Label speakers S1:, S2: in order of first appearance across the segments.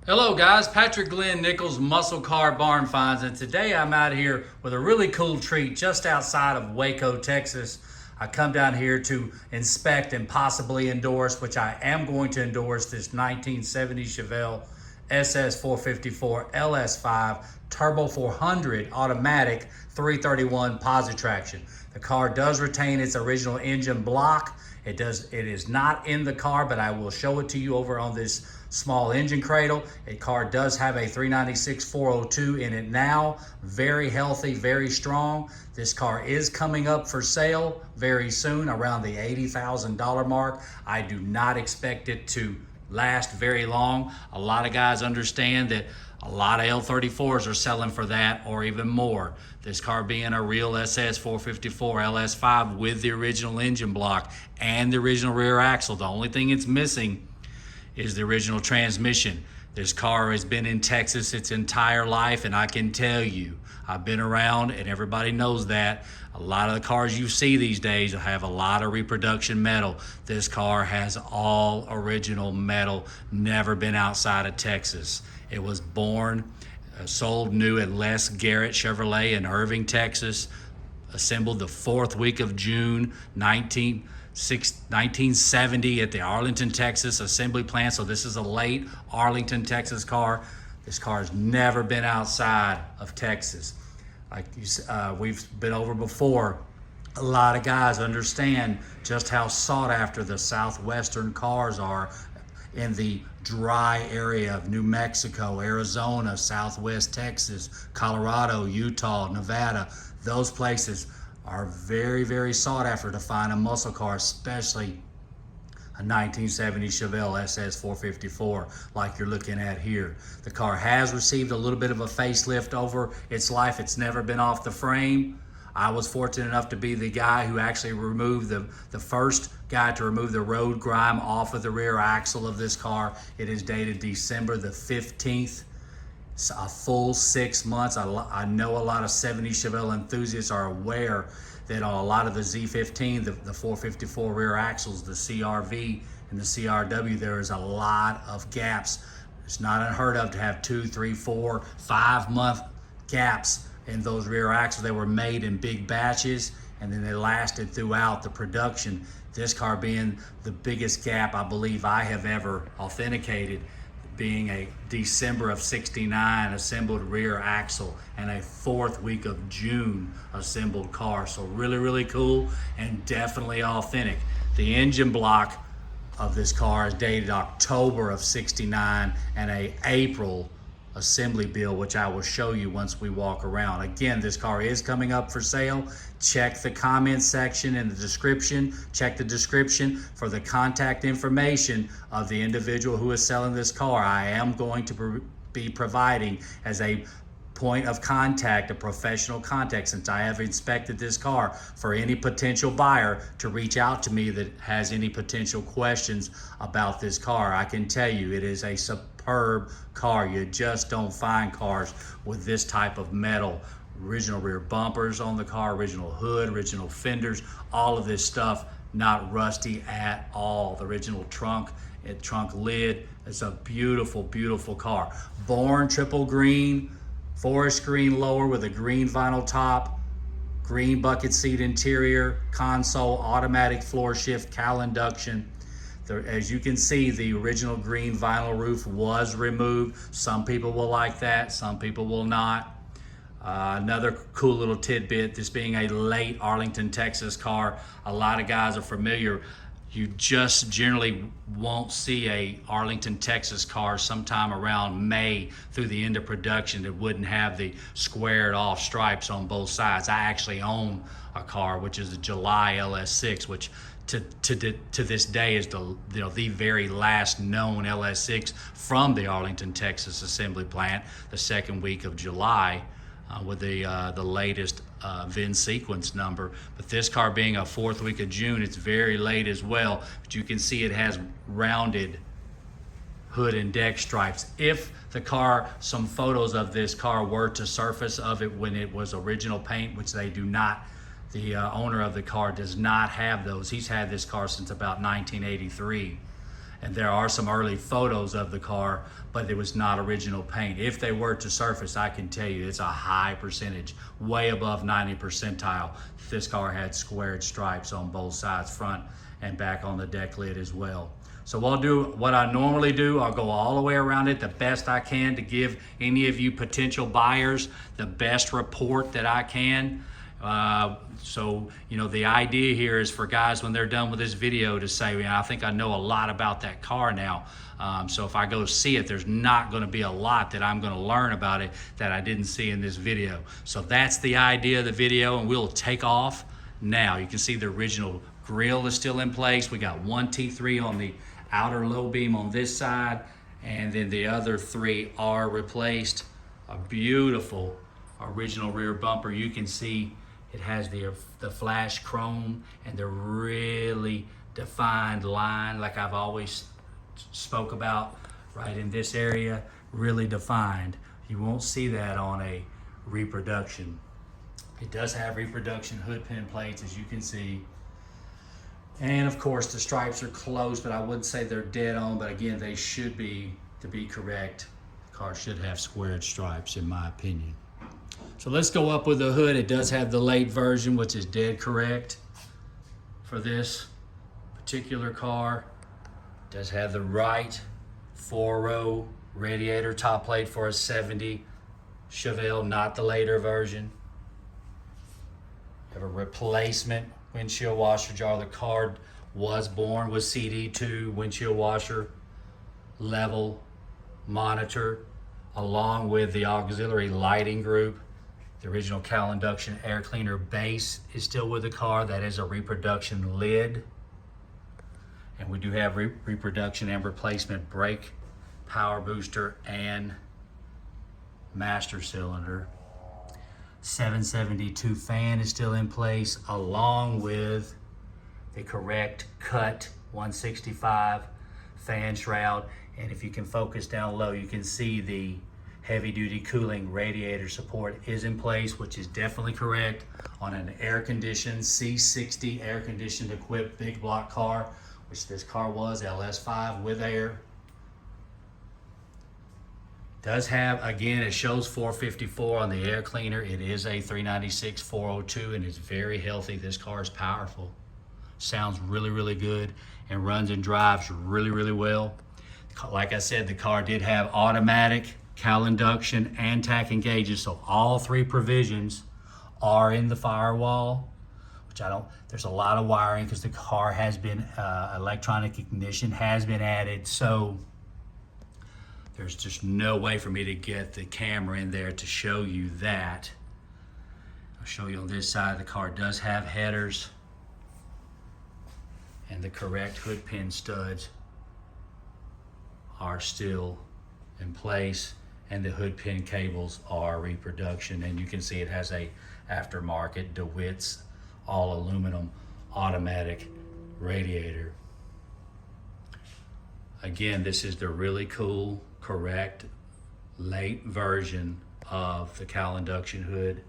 S1: Hello guys, Patrick Glenn Nichols, Muscle Car Barn Finds, and today I'm out here with a really cool treat just outside of Waco, Texas. I come down here to inspect and possibly endorse, which I am going to endorse, this 1970 Chevelle SS454 LS5 Turbo 400 automatic 331 positraction. The car does retain its original engine block. It is not in the car, but I will show it to you over on this small engine cradle. A car does have a 396 402 in it now. Very healthy, very strong. This car is coming up for sale very soon, around the $80,000 mark. I do not expect it to last very long. A lot of guys understand that a lot of L34s are selling for that or even more. This car being a real SS454 LS5 with the original engine block and the original rear axle. The only thing it's missing is the original transmission. This car has been in Texas its entire life, and I can tell you, I've been around and everybody knows that. A lot of the cars you see these days have a lot of reproduction metal. This car has all original metal, never been outside of Texas. It was born, sold new at Les Garrett Chevrolet in Irving, Texas, assembled the 4th week of June, 1970 at the Arlington, Texas assembly plant. So this is a late Arlington, Texas car. This car has never been outside of Texas. Like we've been over before, a lot of guys understand just how sought after the southwestern cars are in the dry area of New Mexico, Arizona, Southwest Texas, Colorado, Utah, Nevada. Those places are very, very sought after to find a muscle car, especially a 1970 Chevelle SS454 like you're looking at here. The car has received a little bit of a facelift over its life. It's never been off the frame. I was fortunate enough to be the guy who actually removed the first guy to remove the road grime off of the rear axle of this car. It is dated December the 15th. It's a full 6 months. I know a lot of 70 Chevelle enthusiasts are aware that on a lot of the Z15, the 454 rear axles, the CRV and the CRW, there is a lot of gaps. It's not unheard of to have 2, 3, 4, 5 month gaps in those rear axles. They were made in big batches and then they lasted throughout the production. This car being the biggest gap I believe I have ever authenticated, being a December of '69 assembled rear axle and a 4th week of June assembled car. So really, really cool and definitely authentic. The engine block of this car is dated October of '69 and a April assembly build, which I will show you once we walk around. Again, this car is coming up for sale. Check the comment section in the description. Check the description for the contact information of the individual who is selling this car. I am going to be providing as a point of contact, a professional contact, since I have inspected this car, for any potential buyer to reach out to me that has any potential questions about this car. I can tell you it is a superb car. You just don't find cars with this type of metal. Original rear bumpers on the car, original hood, original fenders, all of this stuff not rusty at all. The original trunk lid. It's a beautiful, beautiful car. Born triple green, forest green lower with a green vinyl top, green bucket seat interior, console, automatic floor shift, cowl induction. As you can see, the original green vinyl roof was removed. Some people will like that, some people will not. Another cool little tidbit, this being a late Arlington, Texas car, a lot of guys are familiar. You just generally won't see a Arlington, Texas car sometime around May through the end of production that wouldn't have the squared off stripes on both sides. I actually own a car, which is a July LS6, which to this day is the very last known LS6 from the Arlington, Texas assembly plant, the 2nd week of July. With the latest VIN sequence number. But this car being a 4th week of June, it's very late as well. But you can see it has rounded hood and deck stripes. If the car, some photos of this car were to surface of it when it was original paint, which they do not, the owner of the car does not have those. He's had this car since about 1983. And there are some early photos of the car, but it was not original paint. If they were to surface, I can tell you it's a high percentage, way above 90 percentile. This car had squared stripes on both sides, front and back on the deck lid as well. So I'll do what I normally do. I'll go all the way around it the best I can to give any of you potential buyers the best report that I can. So, you know, the idea here is for guys when they're done with this video to say, I think I know a lot about that car now. So if I go see it, there's not going to be a lot that I'm going to learn about it that I didn't see in this video. So that's the idea of the video, and we'll take off now. You can see the original grille is still in place. We got one T3 on the outer low beam on this side, and then the other three are replaced. A beautiful original rear bumper. You can see it has the flash chrome and the really defined line like I've always spoke about right in this area, really defined. You won't see that on a reproduction. It does have reproduction hood pin plates, as you can see. And of course the stripes are close, but I wouldn't say they're dead on, but again, they should be, to be correct. The car should have squared stripes in my opinion. So let's go up with the hood. It does have the late version, which is dead correct for this particular car. It does have the right 4-row radiator top plate for a 70 Chevelle, not the later version. You have a replacement windshield washer jar. The car was born with CD2 windshield washer level monitor, along with the auxiliary lighting group. The original Cal induction air cleaner base is still with the car. That is a reproduction lid. And we do have reproduction and replacement brake, power booster, and master cylinder. 772 fan is still in place, along with the correct cut 165 fan shroud. And if you can focus down low, you can see the heavy duty cooling radiator support is in place, which is definitely correct on an air conditioned C60 air conditioned equipped big block car, which this car was, LS5 with air. Does have, again, it shows 454 on the air cleaner. It is a 396 402 and it's very healthy. This car is powerful. Sounds really, really good and runs and drives really, really well. Like I said, the car did have automatic Cal induction and tach gauges, so all three provisions are in the firewall, which there's a lot of wiring because the car has been, electronic ignition has been added, so there's just no way for me to get the camera in there to show you that. I'll show you on this side. The car does have headers and the correct hood pin studs are still in place, and the hood pin cables are reproduction, and you can see it has a aftermarket DeWitt's all aluminum automatic radiator. Again, this is the really cool, correct, late version of the Cal induction hood.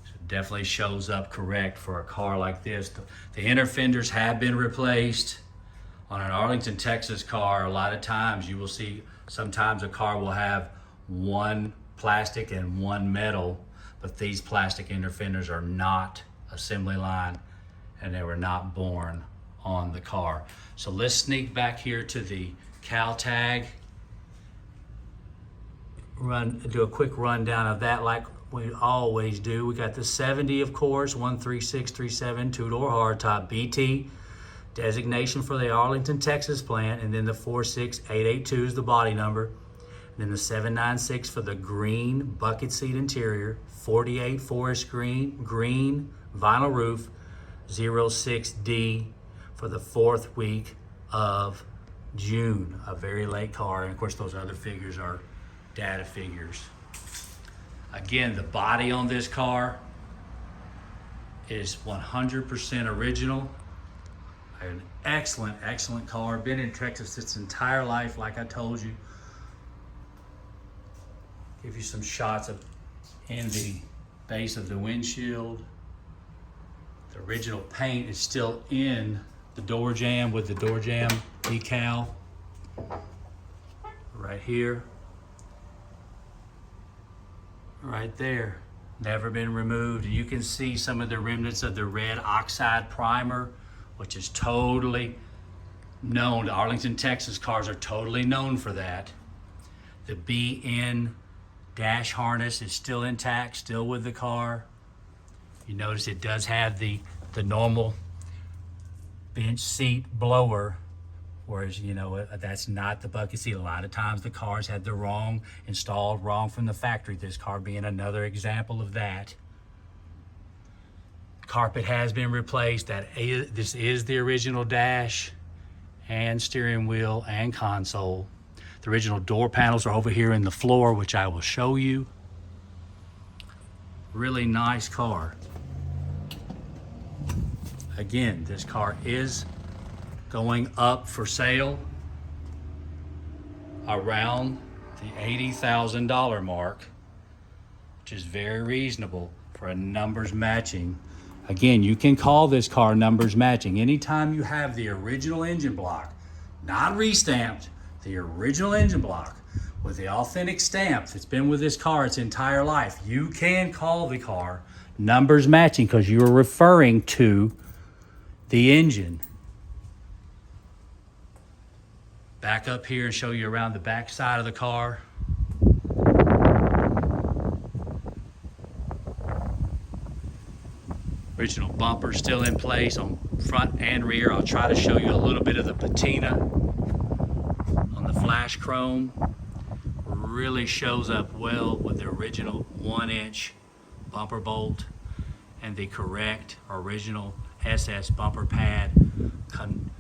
S1: So it definitely shows up correct for a car like this. The inner fenders have been replaced. On an Arlington, Texas car, a lot of times you will see, sometimes a car will have one plastic and one metal, but these plastic inner fenders are not assembly line and they were not born on the car. So let's sneak back here to the Cal tag. Do a quick rundown of that like we always do. We got the 70, of course, 13637 two-door hardtop BT. Designation for the Arlington, Texas plant, and then the 46882 is the body number. And then the 796 for the green bucket seat interior, 48 forest green vinyl roof, 06D for the 4th week of June. A very late car, and of course those other figures are data figures. Again, the body on this car is 100% original. An excellent, excellent car. Been in Texas its entire life, like I told you. Give you some shots of in the base of the windshield. The original paint is still in the door jamb with the door jamb decal right here, right there. Never been removed. You can see some of the remnants of the red oxide primer, which is totally known. The Arlington, Texas cars are totally known for that. The BN dash harness is still intact, still with the car. You notice it does have the normal bench seat blower, whereas, you know, that's not the bucket seat. A lot of times the cars had the wrong, installed wrong from the factory. This car being another example of that. Carpet has been replaced. This is the original dash and steering wheel and console. The original door panels are over here in the floor, which I will show you. Really nice car. Again, this car is going up for sale around the $80,000 mark, which is very reasonable for a numbers matching. Again, you can call this car numbers matching. Anytime you have the original engine block, not restamped, the original engine block with the authentic stamp that's been with this car its entire life, you can call the car numbers matching because you're referring to the engine. Back up here and show you around the back side of the car. Original bumper still in place on front and rear. I'll try to show you a little bit of the patina on the flash chrome. Really shows up well with the original 1-inch bumper bolt and the correct original SS bumper pad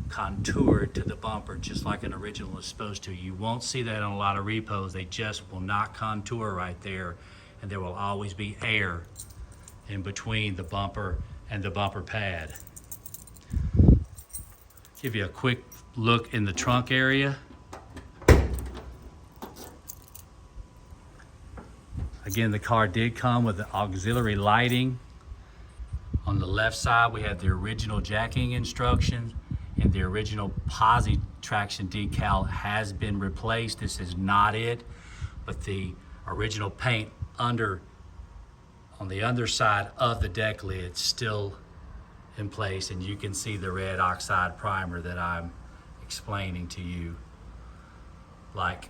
S1: contoured to the bumper just like an original is supposed to. You won't see that on a lot of repos. They just will not contour right there, and there will always be air in between the bumper and the bumper pad. Give you a quick look in the trunk area. Again, the car did come with the auxiliary lighting. On the left side, we have the original jacking instructions, and the original positraction decal has been replaced. This is not it, but the original paint on the underside of the deck lid still in place, and you can see the red oxide primer that I'm explaining to you, like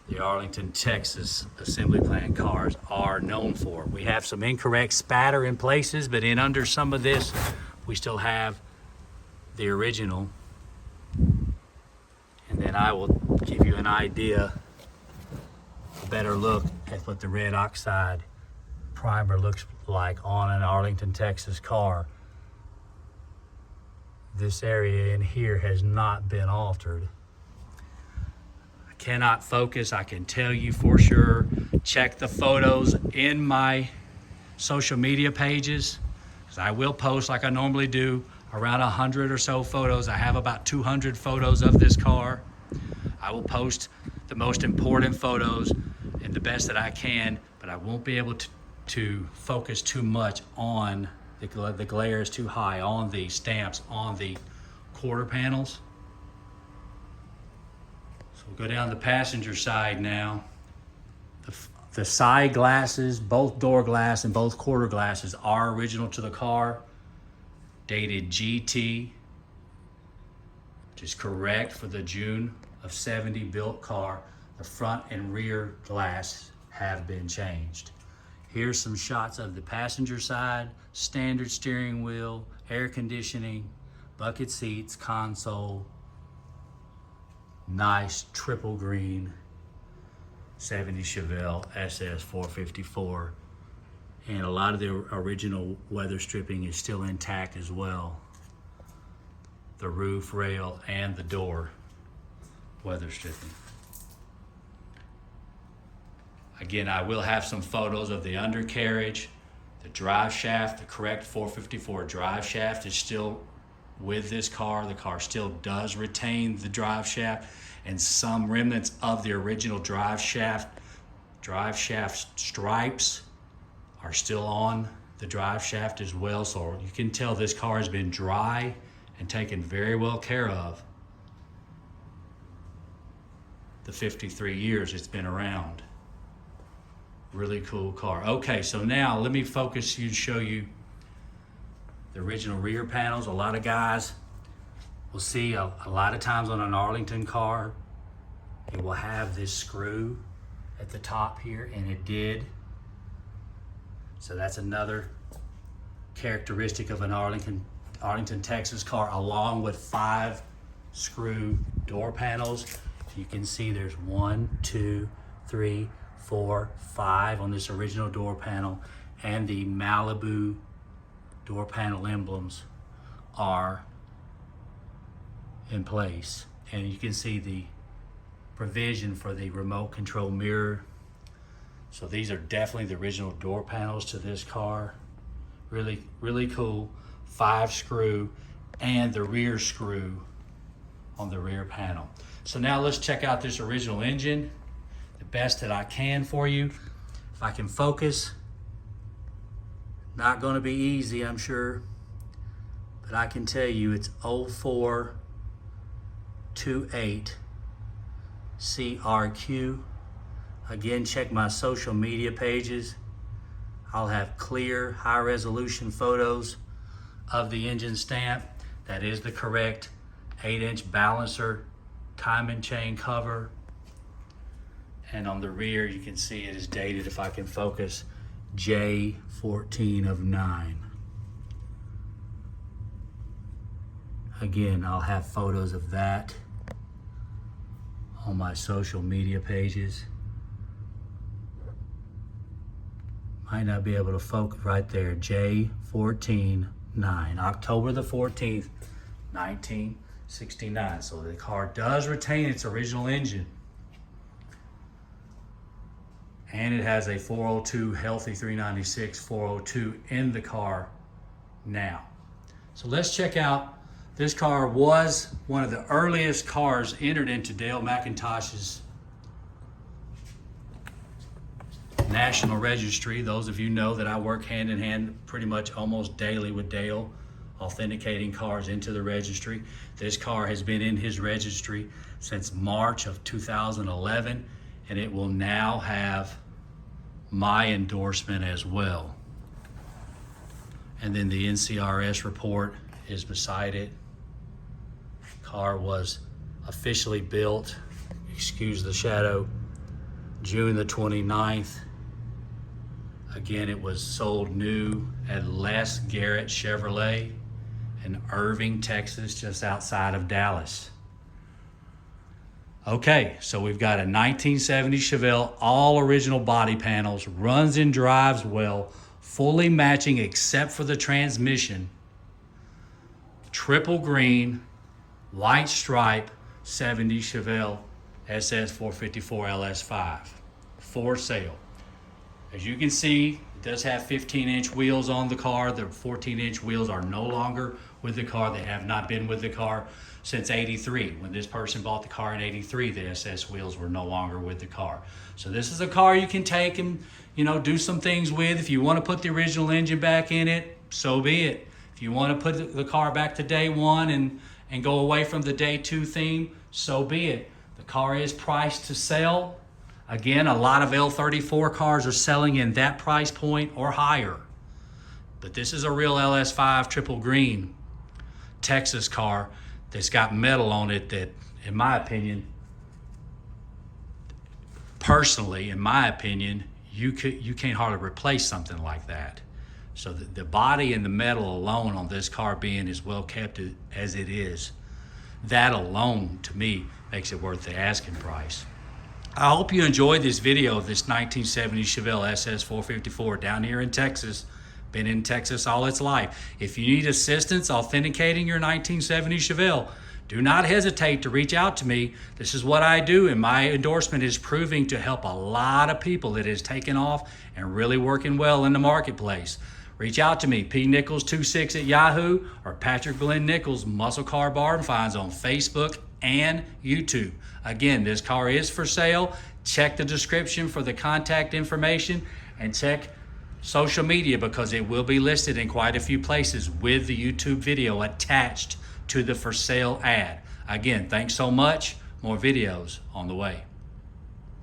S1: the Arlington, Texas assembly plant cars are known for. We have some incorrect spatter in places, but in under some of this, we still have the original. And then I will give you an idea, a better look at what the red oxide primer looks like on an Arlington, Texas car. This area in here has not been altered. Cannot focus, I can tell you for sure. Check the photos in my social media pages, because I will post, like I normally do, around 100 or so photos. I have about 200 photos of this car. I will post the most important photos and the best that I can, but I won't be able to focus too much on the glare is too high on the stamps on the quarter panels. We'll go down the passenger side now. The side glasses, both door glass and both quarter glasses, are original to the car, dated GT, which is correct for the June of '70 built car. The front and rear glass have been changed. Here's some shots of the passenger side: standard steering wheel, air conditioning, bucket seats, console. Nice triple green 70 Chevelle SS454, and a lot of the original weather stripping is still intact as well. The roof rail and the door weather stripping. Again, I will have some photos of the undercarriage, the drive shaft. The correct 454 drive shaft is still with this car. The car still does retain the drive shaft, and some remnants of the original drive shaft stripes are still on the drive shaft as well. So you can tell this car has been dry and taken very well care of the 53 years it's been around. Really cool car. Okay, so now let me focus you, show you the original rear panels. A lot of guys will see a lot of times on an Arlington car, it will have this screw at the top here, and it did. So that's another characteristic of an Arlington, Texas car, along with 5 screw door panels. You can see there's 1, 2, 3, 4, 5 on this original door panel, and the Malibu door panel emblems are in place. And you can see the provision for the remote control mirror. So these are definitely the original door panels to this car. Really, really cool. 5 screw and the rear screw on the rear panel. So now let's check out this original engine the best that I can for you. If I can focus, not gonna be easy, I'm sure, but I can tell you it's 0428 CRQ. Again, check my social media pages. I'll have clear, high resolution photos of the engine stamp. That is the correct 8-inch balancer timing chain cover. And on the rear, you can see it is dated, if I can focus, J14 of 9. Again, I'll have photos of that on my social media pages. Might not be able to focus right there, J14 9, October the 14th, 1969. So the car does retain its original engine. And it has a 402 healthy 396 402 in the car now. So let's check out, this car was one of the earliest cars entered into Dale McIntosh's National Registry. Those of you know that I work hand in hand pretty much almost daily with Dale, authenticating cars into the registry. This car has been in his registry since March of 2011, and it will now have my endorsement as well. And then the NCRS report is beside it. Car was officially built, excuse the shadow, June the 29th. Again, it was sold new at Les Garrett Chevrolet in Irving, Texas, just outside of Dallas. Okay, so we've got a 1970 Chevelle, all original body panels, runs and drives well, fully matching except for the transmission. Triple green, white stripe, 70 Chevelle SS454 LS5 for sale. As you can see, it does have 15-inch wheels on the car. The 14-inch wheels are no longer with the car. They have not been with the car since 83. When this person bought the car in 83, the SS wheels were no longer with the car. So this is a car you can take and, do some things with. If you want to put the original engine back in it, so be it. If you want to put the car back to day one and go away from the day two theme, so be it. The car is priced to sell. Again, a lot of L34 cars are selling in that price point or higher. But this is a real LS5 triple green Texas car that's got metal on it that, in my opinion, personally, in my opinion, you can't hardly replace something like that. So the body and the metal alone on this car being as well kept as it is, that alone, to me, makes it worth the asking price. I hope you enjoyed this video of this 1970 Chevelle SS454 down here in Texas. Been in Texas all its life. If you need assistance authenticating your 1970 Chevelle, do not hesitate to reach out to me. This is what I do, and my endorsement is proving to help a lot of people. It has taken off and really working well in the marketplace. Reach out to me, pnichols26 at Yahoo, or Patrick Glenn Nichols, Muscle Car Bar and Finds on Facebook and YouTube. Again, this car is for sale. Check the description for the contact information, and check social media because it will be listed in quite a few places with the YouTube video attached to the for sale ad. Again, thanks so much. More videos on the way.